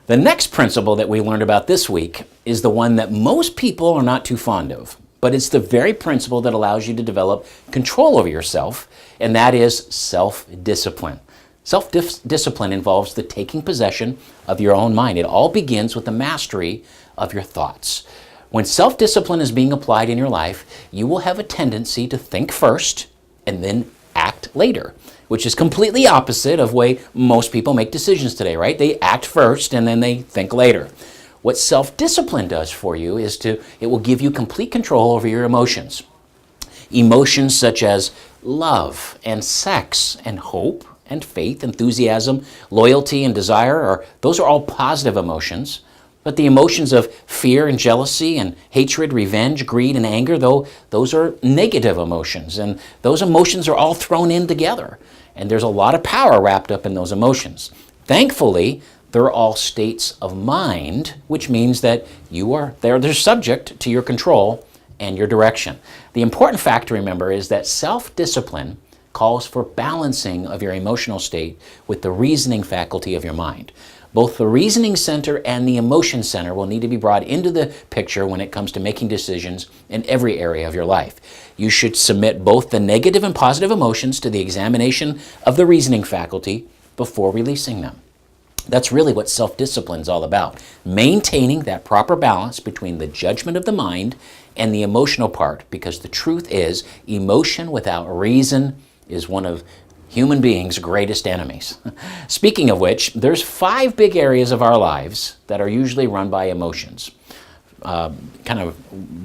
The next principle that we learned about this week is the one that most people are not too fond of, but it's the very principle that allows you to develop control over yourself, and that is self-discipline. Self-discipline involves the taking possession of your own mind. It all begins with the mastery of your thoughts. When self-discipline is being applied in your life, you will have a tendency to think first and then act later, which is completely opposite of the way most people make decisions today, right? They act first and then they think later. What self-discipline does for you is it will give you complete control over your emotions. Emotions such as love and sex and hope and faith, enthusiasm, loyalty and desire, those are all positive emotions. But the emotions of fear and jealousy and hatred, revenge, greed, and anger, though, those are negative emotions. And those emotions are all thrown in together. And there's a lot of power wrapped up in those emotions. Thankfully, they're all states of mind, which means that they're subject to your control and your direction. The important fact to remember is that self-discipline calls for balancing of your emotional state with the reasoning faculty of your mind. Both the reasoning center and the emotion center will need to be brought into the picture when it comes to making decisions in every area of your life. You should submit both the negative and positive emotions to the examination of the reasoning faculty before releasing them. That's really what self-discipline is all about. Maintaining that proper balance between the judgment of the mind and the emotional part, because the truth is, emotion without reason is one of human beings' greatest enemies. Speaking of which, there's 5 big areas of our lives that are usually run by emotions.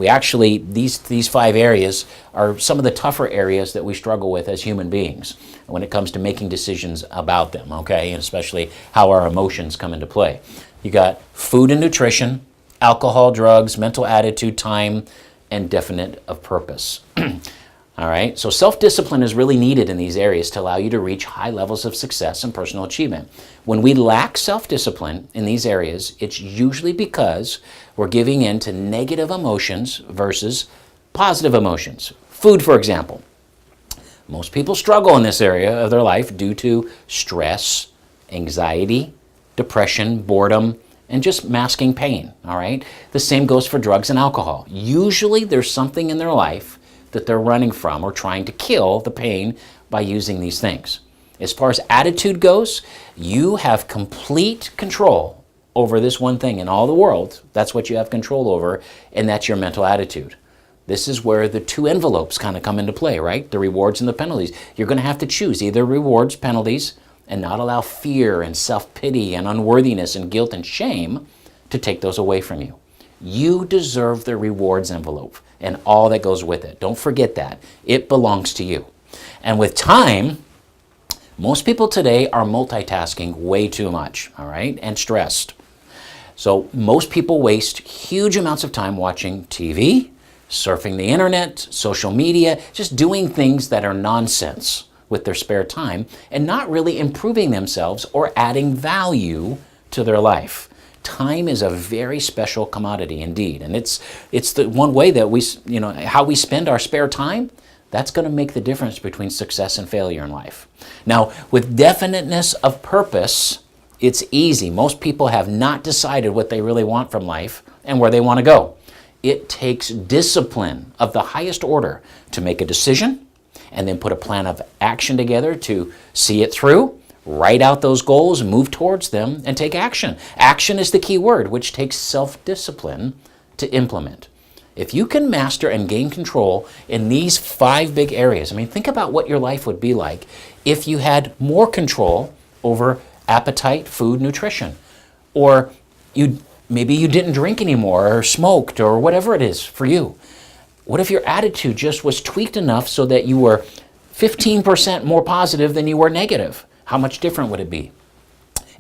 These 5 areas are some of the tougher areas that we struggle with as human beings when it comes to making decisions about them, okay? And especially how our emotions come into play. You got food and nutrition, alcohol, drugs, mental attitude, time, and definite of purpose. All right, so self-discipline is really needed in these areas to allow you to reach high levels of success and personal achievement. When we lack self-discipline in these areas, it's usually because we're giving in to negative emotions versus positive emotions. Food, for example. Most people struggle in this area of their life due to stress, anxiety, depression, boredom, and just masking pain, all right? The same goes for drugs and alcohol. Usually there's something in their life that they're running from or trying to kill the pain by using these things. As far as attitude goes, you have complete control over this one thing in all the world. That's what you have control over, and that's your mental attitude. This is where the 2 envelopes kind of come into play, right? The rewards and the penalties. You're going to have to choose either rewards, penalties, and not allow fear and self-pity and unworthiness and guilt and shame to take those away from you. You deserve the rewards envelope and all that goes with it. Don't forget that. It belongs to you. And with time, most people today are multitasking way too much, all right, and stressed. So most people waste huge amounts of time watching TV, surfing the internet, social media, just doing things that are nonsense with their spare time and not really improving themselves or adding value to their life. Time is a very special commodity indeed, and it's the one way that how we spend our spare time, that's going to make the difference between success and failure in life. Now, with definiteness of purpose, it's easy. Most people have not decided what they really want from life and where they want to go. It takes discipline of the highest order to make a decision and then put a plan of action together to see it through. Write out those goals, move towards them, and take action. Action is the key word, which takes self-discipline to implement. If you can master and gain control in these 5 big areas, think about what your life would be like if you had more control over appetite, food, nutrition. Or maybe you didn't drink anymore or smoked or whatever it is for you. What if your attitude just was tweaked enough so that you were 15% more positive than you were negative? How much different would it be?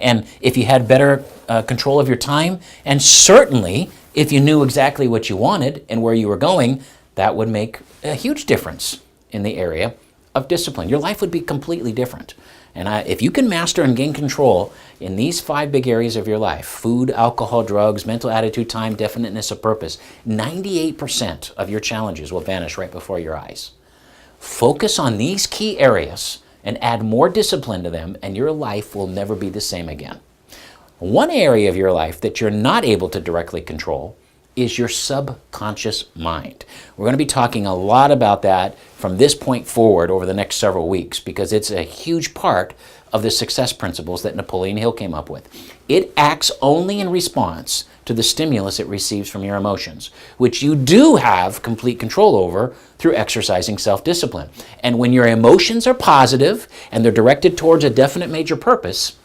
And if you had better control of your time, and certainly if you knew exactly what you wanted and where you were going, that would make a huge difference in the area of discipline. Your life would be completely different. And if you can master and gain control in these 5 big areas of your life, food, alcohol, drugs, mental attitude, time, definiteness of purpose, 98% of your challenges will vanish right before your eyes. Focus on these key areas and add more discipline to them, and your life will never be the same again. One area of your life that you're not able to directly control is your subconscious mind. We're going to be talking a lot about that from this point forward over the next several weeks, because it's a huge part of the success principles that Napoleon Hill came up with. It acts only in response to the stimulus it receives from your emotions, which you do have complete control over through exercising self-discipline. And when your emotions are positive and they're directed towards a definite major purpose,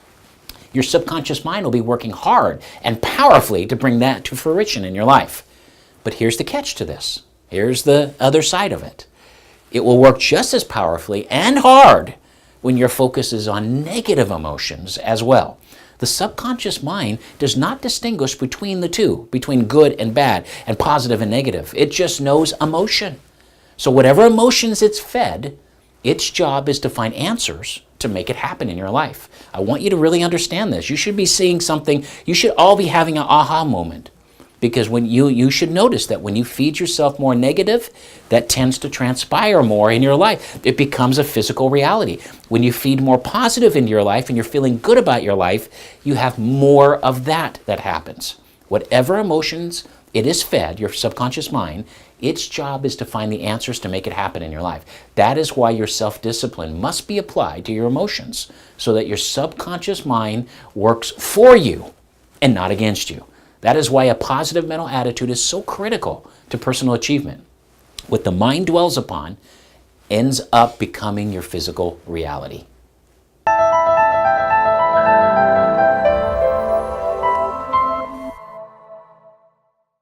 your subconscious mind will be working hard and powerfully to bring that to fruition in your life. But here's the catch to this. Here's the other side of it. It will work just as powerfully and hard when your focus is on negative emotions as well. The subconscious mind does not distinguish between the two, between good and bad and positive and negative. It just knows emotion. So whatever emotions it's fed, its job is to find answers to make it happen in your life. I want you to really understand this. You should be seeing something. You should all be having an aha moment, because when you should notice that when you feed yourself more negative, that tends to transpire more in your life. It becomes a physical reality. When you feed more positive into your life and you're feeling good about your life, you have more of that happens. Whatever emotions it is fed, your subconscious mind, its job is to find the answers to make it happen in your life. That is why your self-discipline must be applied to your emotions, so that your subconscious mind works for you and not against you. That is why a positive mental attitude is so critical to personal achievement. What the mind dwells upon ends up becoming your physical reality.